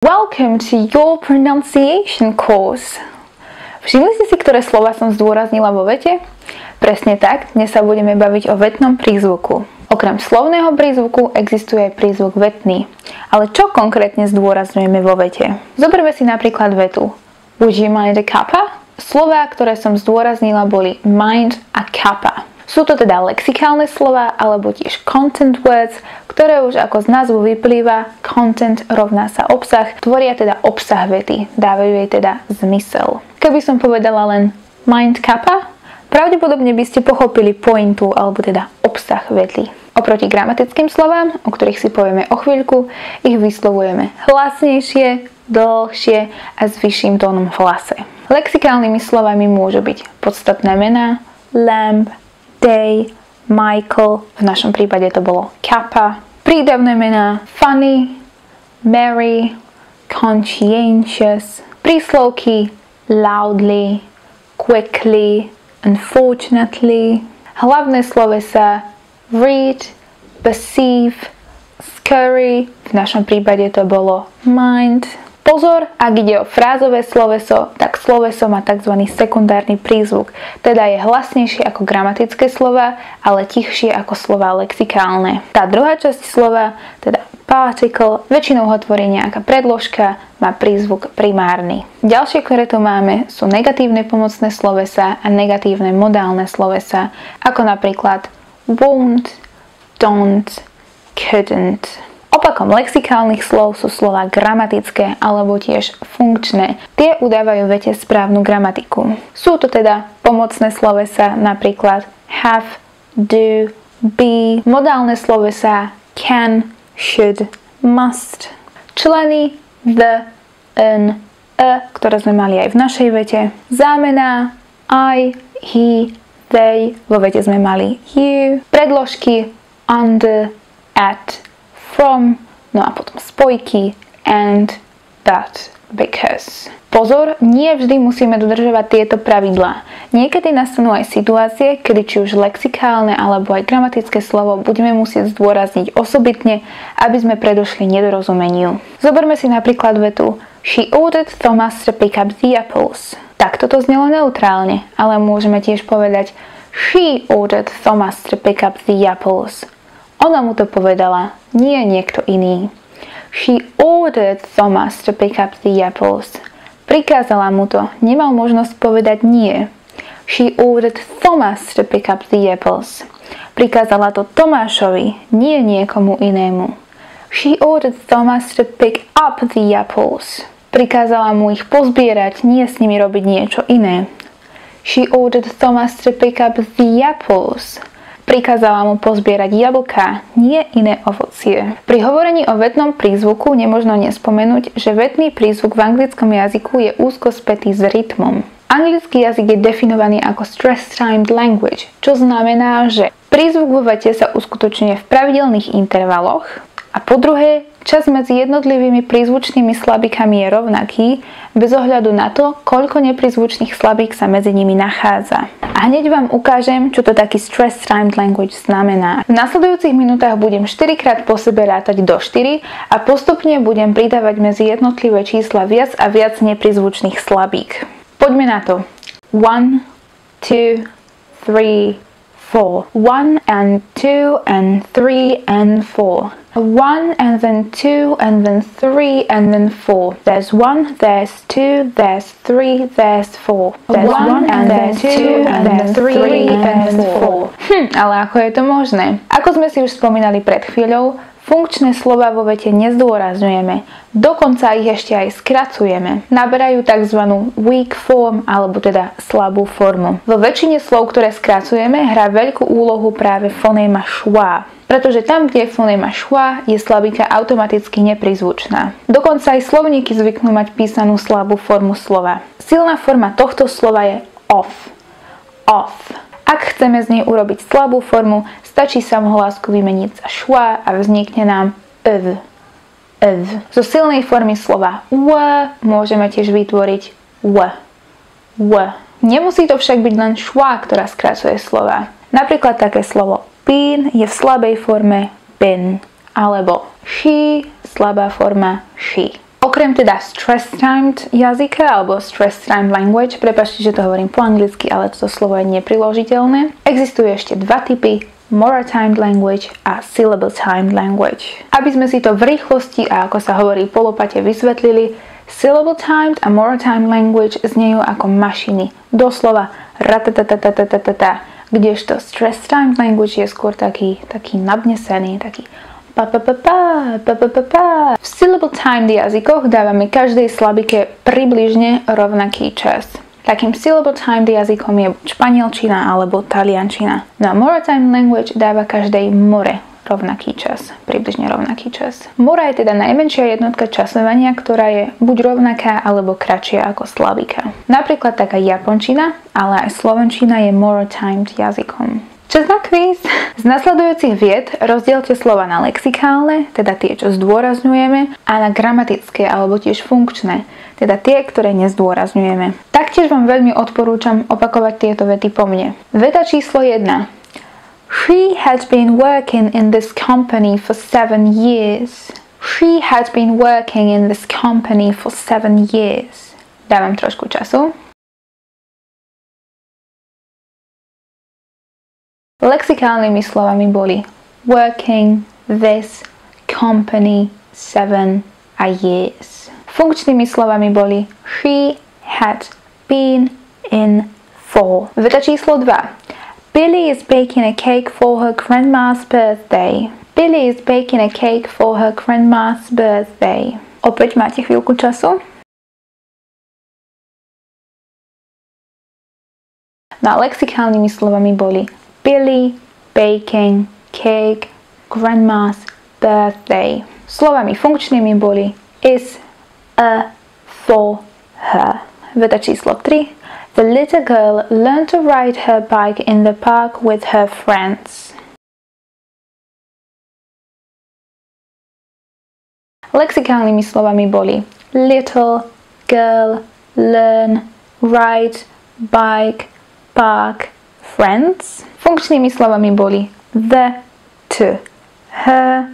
Welcome to your pronunciation course. Všimli ste si, ktoré slova som zdôraznila vo vete? Presne tak, dnes sa budeme baviť o vetnom prízvuku. Okrem slovného prízvuku existuje aj prízvuk vetný. Ale čo konkrétne zdôrazňujeme vo vete? Zoberme si napríklad vetu Would you mind a cuppa? Slová, ktoré som zdôraznila, boli mind a cuppa. Sú to teda lexikálne slova alebo tiež content words, ktoré už ako z názvu vyplýva, content rovná sa obsah, tvoria teda obsah vety, dávajú jej teda zmysel. Keby som povedala len mind cuppa, pravdepodobne by ste pochopili pointu alebo teda obsah vety. Oproti gramatickým slovám, o ktorých si povieme o chvíľku, ich vyslovujeme hlasnejšie, dlhšie a s vyšším tónom v hlase. Lexikálnymi slovami môžu byť podstatné mená, lamb, day, Michael, v našom prípade to bolo kappa, prídavné mená funny, merry, conscientious, príslovky loudly, quickly, unfortunately, hlavné slovesá read, perceive, scurry, v našom prípade to bolo mind. Pozor, ak ide o frázové sloveso, tak sloveso má tzv. Sekundárny prízvuk, teda je hlasnejšie ako gramatické slova, ale tichšie ako slová lexikálne. Tá druhá časť slova, teda particle, väčšinou ho tvorí nejaká predložka, má prízvuk primárny. Ďalšie, ktoré tu máme, sú negatívne pomocné slovesá a negatívne modálne slovesá, ako napríklad won't, don't, couldn't. Opakom lexikálnych slov sú slova gramatické alebo tiež funkčné. Tie udávajú vete správnu gramatiku. Sú to teda pomocné slovesá, napríklad have, do, be, modálne slovesá can, should, must. Členy the, an, a, ktoré sme mali aj v našej vete. Zámená I, he, they, vo vete sme mali you. Predložky under, at, from, no a potom spojky and, but, because. Pozor, nie vždy musíme dodržovať tieto pravidlá. Niekedy nastanú aj situácie, kedy či už lexikálne alebo aj gramatické slovo budeme musieť zdôrazniť osobitne, aby sme predošli nedorozumeniu. Zoberme si napríklad vetu She ordered Thomas to pick up the apples. Takto to znelo neutrálne, ale môžeme tiež povedať She ordered Thomas to pick up the apples. Ona mu to povedala, nie niekto iný. She ordered Thomas to pick up the apples. Prikázala mu to, nemal možnosť povedať nie. She ordered Thomas to pick up the apples. Prikázala to Tomášovi, nie niekomu inému. She ordered Thomas to pick up the apples. Prikázala mu ich pozbierať, nie s nimi robiť niečo iné. She ordered Thomas to pick up the apples. Prikázala mu pozbierať jablká, nie iné ovocie. Pri hovorení o vetnom prízvuku nemožno nespomenúť, že vetný prízvuk v anglickom jazyku je úzko spätý s rytmom. Anglický jazyk je definovaný ako stress-timed language, čo znamená, že prízvuk vo vete sa uskutočňuje v pravidelných intervaloch a po druhé, čas medzi jednotlivými prízvučnými slabikami je rovnaký, bez ohľadu na to, koľko neprízvučných slabík sa medzi nimi nachádza. A hneď vám ukážem, čo to taký stress-timed language znamená. V nasledujúcich minútach budem 4 krát po sebe rátať do 4 a postupne budem pridávať medzi jednotlivé čísla viac a viac neprízvučných slabík. Poďme na to. 1, 2, 3, 4. 1 and 2 and 3 and 4. 1 and then 2 and then 3 and then 4. There's 1, there's 2, there's 3, there's 4. There's 1 and there's 2 and then 3 and then 4. Ale ako je to možné? Ako sme si už spomínali pred chvíľou, funkčné slová vo vete nezdôrazňujeme, dokonca ich ešte aj skracujeme. Naberajú tzv. Weak form, alebo teda slabú formu. Vo väčšine slov, ktoré skracujeme, hrá veľkú úlohu práve fonéma schwa. Pretože tam, kde je fonéma schwa, je slabika automaticky neprizvučná. Dokonca aj slovníky zvyknú mať písanú slabú formu slova. Silná forma tohto slova je off. Off. Ak chceme z nej urobiť slabú formu, stačí samohlásku vymeniť za schwa a vznikne nám ev. Ev. Zo silnej formy slova w môžeme tiež vytvoriť w. W. Nemusí to však byť len schwa, ktorá skracuje slova. Napríklad také slovo been je v slabej forme been, alebo she, slabá forma she. Okrem teda stress-timed jazyka alebo stress-timed language, prepáčte, že to hovorím po anglicky, ale toto slovo je nepriložiteľné, existujú ešte dva typy: moral-timed language a syllable-timed language. Aby sme si to v rýchlosti a ako sa hovorí po lopate vysvetlili, syllable-timed a moral-timed language znejú ako mašiny, doslova ratatatatatatatata, kdežto stress-timed language je skôr taký nadnesený, taký v syllable-timed jazykoch dávame každej slabike približne rovnaký čas. Takým syllable-timed jazykom je španielčina alebo taliančina. No a moral-timed language dáva každej more rovnaký čas, približne rovnaký čas. Mora je teda najmenšia jednotka časovania, ktorá je buď rovnaká alebo kratšia ako slabika. Napríklad taká japončina, ale aj slovenčina je moral-timed jazykom. Čas na kvíz. Z nasledujúcich vied rozdielte slova na lexikálne, teda tie, čo zdôrazňujeme, a na gramatické alebo tiež funkčné, teda tie, ktoré nezdôrazňujeme. Taktiež vám veľmi odporúčam opakovať tieto vety po mne. Veta číslo 1. She had been working in this company for 7 years. She had been working in this company for 7 years. Dávam trošku času. Lexikálnymi slovami boli working, this, company, 7 a years. Funkčnými slovami boli she had been in for. Veta číslo 2. Billy is baking a cake for her grandma's birthday. Billy is baking a cake for her grandma's birthday. Opäť máte chvíľku času. No a lexikálnymi slovami boli Billy, baking, cake, grandma's birthday. Slovami funkčnými boli is, a, for, her. Veta číslo 3. The little girl learned to ride her bike in the park with her friends. Lexikálnymi slovami boli little, girl, learn, ride, bike, park, friends. Funkčnými slovami boli the, to, her,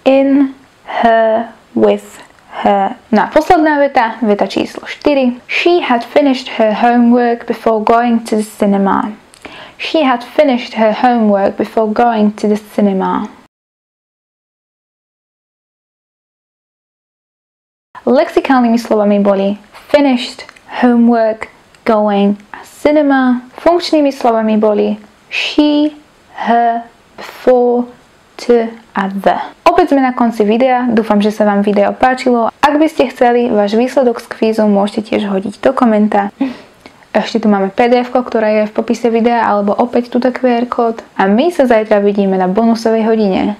in, her, with, her. No a posledná veta, veta číslo 4. She had finished her homework before going to the cinema. She had finished her homework before going to the cinema. Lexikálnymi slovami boli finished, homework, going a cinema. Funkčnými slovami boli she, her, before, to a the. Opäť sme na konci videa, dúfam, že sa vám video páčilo. Ak by ste chceli váš výsledok z kvízu, môžete tiež hodiť do komentára. Ešte tu máme PDF, ktorá je v popise videa, alebo opäť túto QR kód. A my sa zajtra vidíme na bonusovej hodine.